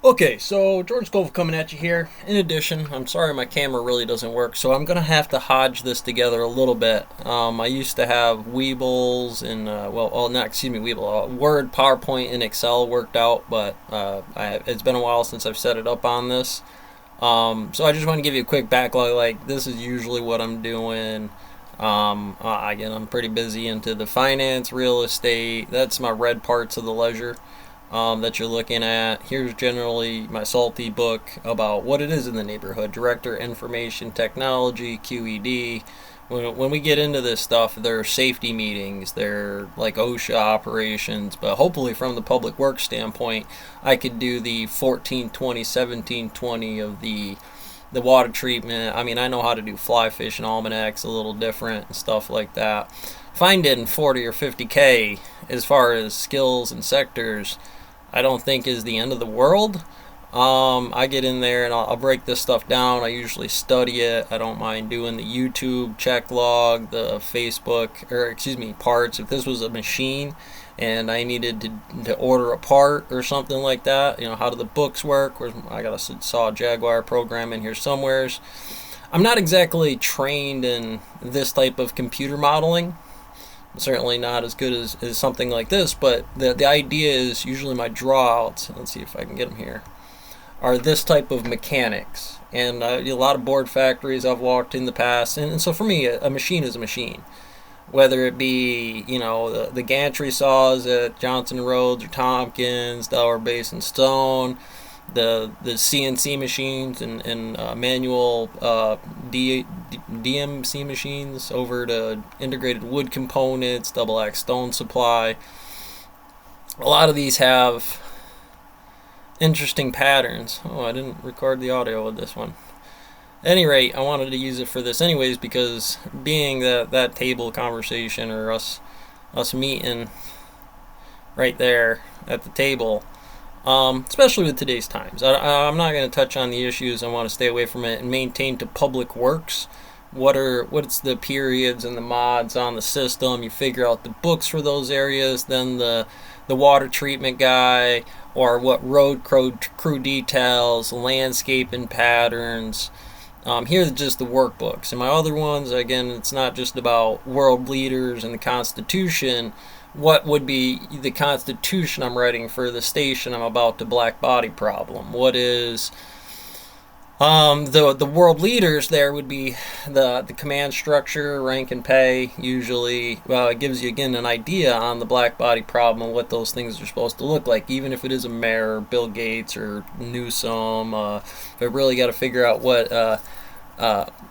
Okay, so George Scove coming at you here. In addition, I'm sorry my camera really doesn't work, so I'm gonna have to hodge this together a little bit. I used to have Weebles and not excuse me, Weeble, Word, PowerPoint, and Excel worked out, but it's been a while since I've set it up on this. So I just want to give you a quick backlog. Like this is usually what I'm doing. Again, I'm pretty busy into the finance, real estate. That's my red parts of the ledger that you're looking at. Here's generally my salty book about what it is in the neighborhood. Director Information Technology, QED. When we get into this stuff, there are safety meetings, they're like OSHA operations, but hopefully from the public works standpoint, I could do the 1420, 1720 of the water treatment. I mean, I know how to do fly fishing almanacs a little different and stuff like that. Finding 40 or 50K as far as skills and sectors, I don't think is the end of the world. I get in there and I'll break this stuff down. I usually study it. I don't mind doing the YouTube check log, the Facebook, or excuse me, parts. If this was a machine and I needed to order a part or something like that, how do the books work? I got a saw Jaguar program in here somewheres. I'm not exactly trained in this type of computer modeling. Certainly not as good as something like this, but the idea is usually my drawouts. Let's see if I can get them here. Are this type of mechanics, and a lot of board factories I've walked in the past, and so for me, a machine is a machine. Whether it be the gantry saws at Johnson Rhodes or Tompkins, Delaware Basin Stone, the CNC machines and manual DMC machines over to integrated wood components, double axe stone supply. A lot of these have interesting patterns. Oh, I didn't record the audio with this one. At any rate, I wanted to use it for this anyways because being that table conversation or us meeting right there at the table, especially with today's times. I'm not going to touch on the issues. I want to stay away from it and maintain to public works. What's the periods and the mods on the system? You figure out the books for those areas. Then the water treatment guy, or what road crew details, landscaping patterns. Here are just the workbooks. And my other ones, again, it's not just about world leaders and the Constitution. What would be the Constitution I'm writing for the station I'm about to black body problem? What is the world leaders? There would be the command structure, rank and pay. Usually, it gives you again an idea on the black body problem and what those things are supposed to look like. Even if it is a mayor, Bill Gates or Newsom, I really got to figure out what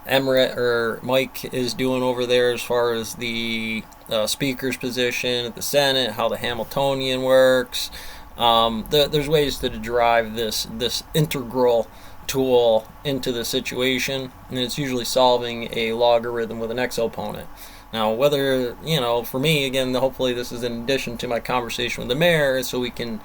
Emmerich or Mike is doing over there as far as the speaker's position at the Senate, how the Hamiltonian works. There's ways to drive this integral tool into the situation, and it's usually solving a logarithm with an exponent. Now, whether, for me, again, hopefully this is in addition to my conversation with the mayor, so we can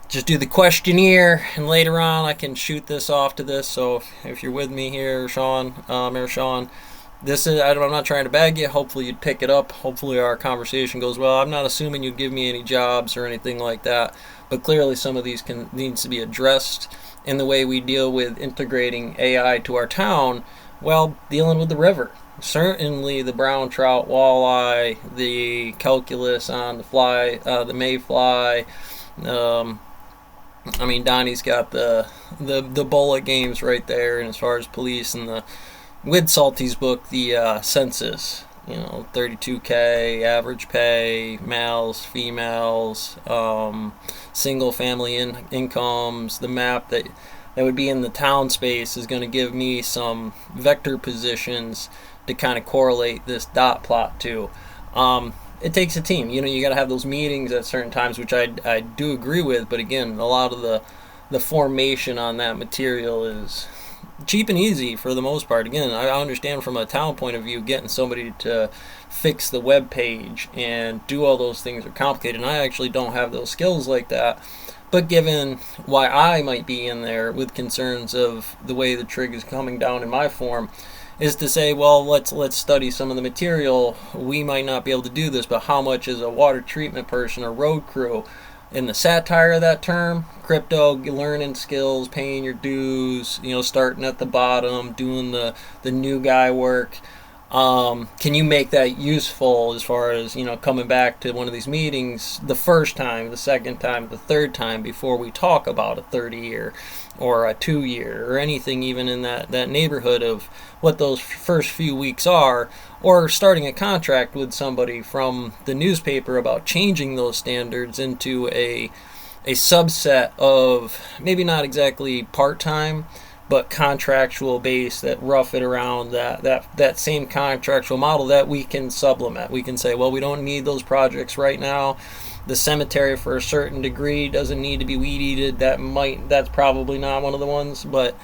just do the questionnaire, and later on I can shoot this off to this. So if you're with me here, Sean, Mayor Sean, this is, I'm not trying to bag you. Hopefully you'd pick it up. Hopefully our conversation goes well. I'm not assuming you'd give me any jobs or anything like that, but clearly some of these needs to be addressed in the way we deal with integrating AI to our town while dealing with the river. Certainly the brown trout, walleye, the calculus on the mayfly. Donnie's got the bullet games right there, and as far as police and with Salty's book, the census, 32K, average pay, males, females, single family incomes, the map that would be in the town space is going to give me some vector positions to kind of correlate this dot plot to. It takes a team. You got to have those meetings at certain times, which I do agree with, but again, a lot of the formation on that material is cheap and easy for the most part. Again, I understand from a town point of view, getting somebody to fix the web page and do all those things are complicated, and I actually don't have those skills like that. But given why I might be in there with concerns of the way the trig is coming down in my form, is to say, well, let's study some of the material. We might not be able to do this, but how much is a water treatment person or road crew? in the satire of that term. Crypto, learning skills, paying your dues, starting at the bottom, doing the new guy work. Can you make that useful as far as, coming back to one of these meetings the first time, the second time, the third time before we talk about a 30-year or a 2-year or anything even in that neighborhood of what those first few weeks are, or starting a contract with somebody from the newspaper about changing those standards into a subset of maybe not exactly part-time but contractual base that rough it around that same contractual model that we can supplement. We can say, well, we don't need those projects right now. The cemetery for a certain degree doesn't need to be weed eated. That's probably not one of the ones, but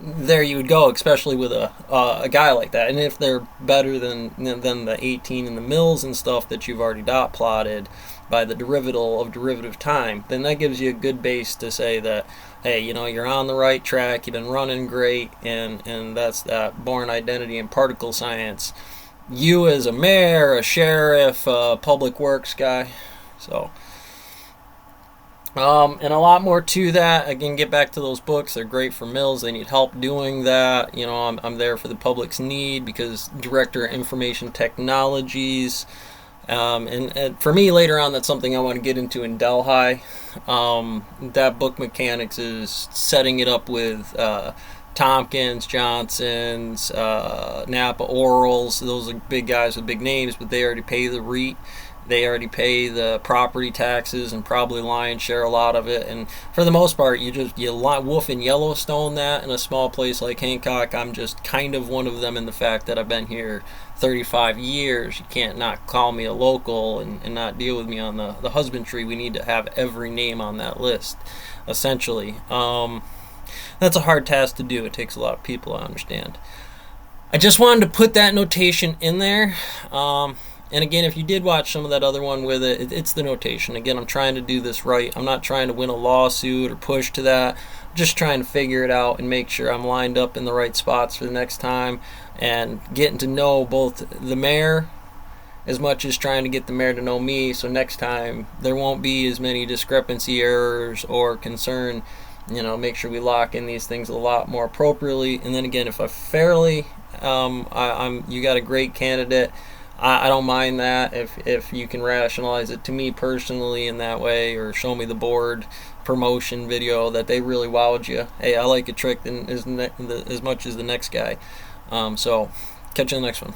there you would go, especially with a guy like that. And if they're better than the 18 in the mills and stuff that you've already dot plotted by the derivative time, then that gives you a good base to say that, hey, you're on the right track, you've been running great, and that's that Bourne Identity and Particle Science. You as a mayor, a sheriff, a public works guy. So, and a lot more to that. Again, get back to those books. They're great for mills. They need help doing that. I'm there for the public's need because Director of Information Technologies. And for me, later on, that's something I want to get into in Delhi. That book mechanics is setting it up with Tompkins, Johnson's, Napa Orals. Those are big guys with big names, but they already pay the REIT. They already pay the property taxes and probably lion share a lot of it. And for the most part, you Wolf and Yellowstone that in a small place like Hancock. I'm just kind of one of them in the fact that I've been here 35 years. You can't not call me a local and not deal with me on the husbandry. We need to have every name on that list, essentially. That's a hard task to do. It takes a lot of people, I understand. I just wanted to put that notation in there. And again, if you did watch some of that other one with it, it's the notation. Again, I'm trying to do this right. I'm not trying to win a lawsuit or push to that. I'm just trying to figure it out and make sure I'm lined up in the right spots for the next time and getting to know both the mayor as much as trying to get the mayor to know me, so next time there won't be as many discrepancy errors or concern. Make sure we lock in these things a lot more appropriately. And then again, if I fairly, you got a great candidate. I don't mind that if you can rationalize it to me personally in that way, or show me the board promotion video that they really wowed you. Hey, I like a trick as much as the next guy. So catch you in the next one.